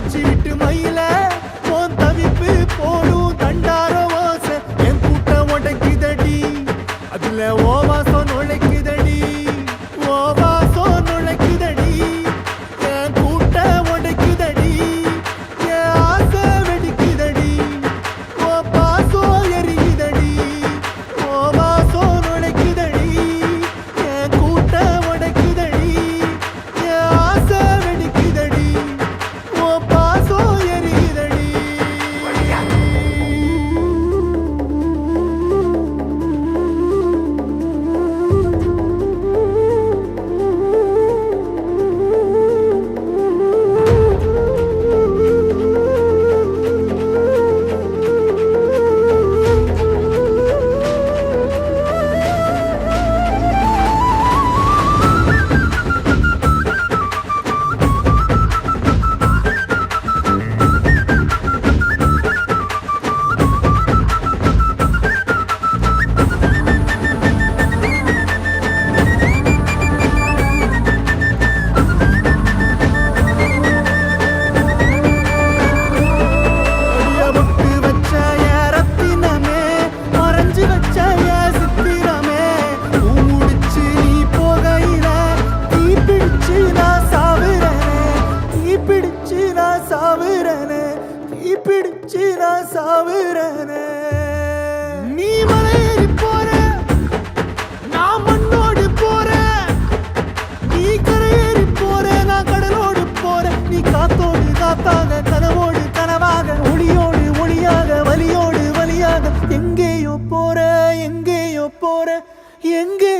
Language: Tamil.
மச்சி விட்டு மயில போன் தவிப்பு போடும் தண்டார ஓசை என் கூட்ட உடைக்குதடி அதுல ஓவாசம் நுழைக்குதடி ஓவாசம் நுழைக்குதடி என் கூட்ட உடைக்குதடி என் ஆசை வெடிக்குதடி ஓ பாசம் எரியுதடி ஓவாசம் நுழைக்குதடி என் கூட்ட உடைக்குதடி என் ஆசை வெடிக்குதடி ஓ பாசம் எரியுதடி பொட்டு வச்ச என் ரத்தினமே மறைஞ்சு வச்ச என் சித்திரமே பூ முடிச்சு நீ போகையில தீ பிடிச்சு நான் சாவுறனே தீ பிடிச்சு நான் சாவுறனே தீ பிடிச்சு நான் சாவுறனே நீ மலையேறி போற நான் மண்ணோடு போறேன் நீ கரையேறி போற நான் கடலோடு போறேன் நீ காத்தோடு காத்தாக கனவோடு கனவாக ஒளியோடு ஒளியாக வலியோடு வலியாக எங்கேயோ போற எங்கேயோ போற எங்கே